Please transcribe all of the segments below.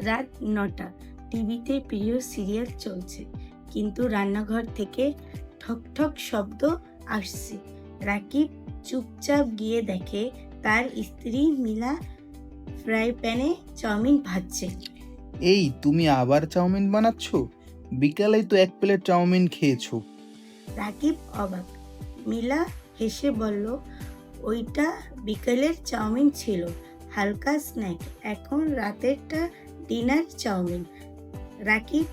রাত ৯টা। টিভিতে প্রিয় সিরিয়াল চলছে, কিন্তু রান্নাঘর থেকে ঠক ঠক শব্দ আসছে। রাকিব চুপচাপ গিয়ে দেখে তার স্ত্রী মিলা ফ্রাই প্যানে চাউমিন ভাজছে। এই, তুমি আবার চাউমিন বানাচ্ছ? বিকালেই তো 1 প্লেট চাউমিন খেয়েছো। রাকিব অবাক। মিলা হেসে বলল, ওইটা বিকেলের চাউমিন ছিল, হালকা স্ন্যাক। এখন রাতেরটা ডিনার চাউমিন। রাকিব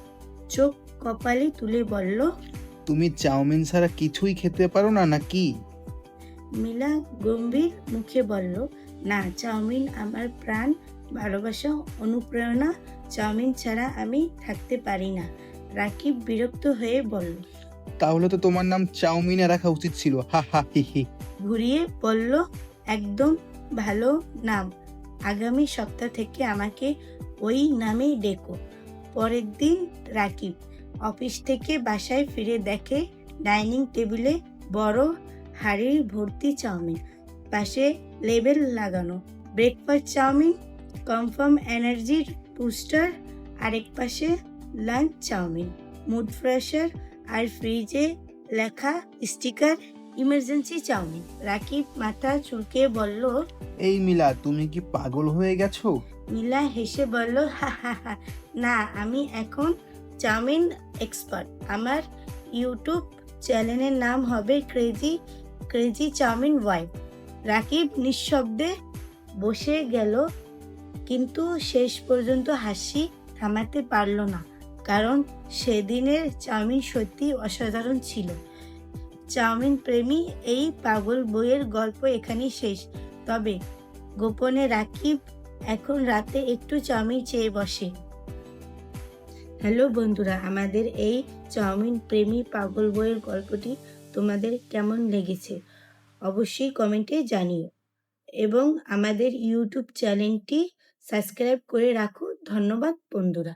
চোখ কপালে তুলে বলল, তুমি চাউমিন ছাড়া কিছুই খেতে পারো না নাকি? মিলা গম্ভীর মুখে বলল, না, চাউমিন আমার প্রাণ, ভালোবাসা, অনুপ্রেরণা। চাউমিন ছাড়া আমি থাকতে পারি না। রাকিব বিরক্ত হয়ে বলল, তাহলে তো তোমার নাম চাউমিনে রাখা উচিত ছিল। হা হা হি হি। ঘুরিয়ে বলল, একদম ভালো নাম। আগামী সপ্তাহ থেকে আমাকে ওই নামেই ডেকো। পরের দিন রাকিব অফিস থেকে বাসায় ফিরে দেখে ডাইনিং টেবিলে বড় হাঁড়ি ভর্তি চাউমিন, পাশে লেবেল লাগানো ব্রেকফাস্ট চাউমিন, কনফার্ম এনার্জির পোস্টার, আরেক পাশে লাঞ্চ চাউমিন, মুড ফ্রেশার, আর ফ্রিজে লেখা স্টিকার ইমার্জেন্সি চাউমিন। রাকিব মাথা চুলকে বলল, এই মিলা, তুমি কি পাগল হয়ে গেছো? মিলা হেসে বলল, হা হা হা, না, আমি এখন চাউমিন এক্সপার্ট। আমার ইউটিউব চ্যানেলের নাম হবে crazy crazy chowmein wife. Rakib নিঃশব্দে বসে গেল, কিন্তু শেষ পর্যন্ত হাসি থামাতে পারল না, কারণ সেদিনের চাউমিন সত্যি অসাধারণ ছিল। চাউমিন প্রেমী এই পাগল বইয়ের গল্প এখানেই শেষ। তবে গোপনে রাকিব এখন রাতে একটু চাউমিন চেয়ে বসে। হ্যালো বন্ধুরা, আমাদের এই চাউমিন প্রেমী পাগল বইয়ের গল্পটি তোমাদের কেমন লেগেছে অবশ্যই কমেন্টে জানিও, এবং আমাদের ইউটিউব চ্যানেলটি সাবস্ক্রাইব করে রাখো। ধন্যবাদ বন্ধুরা।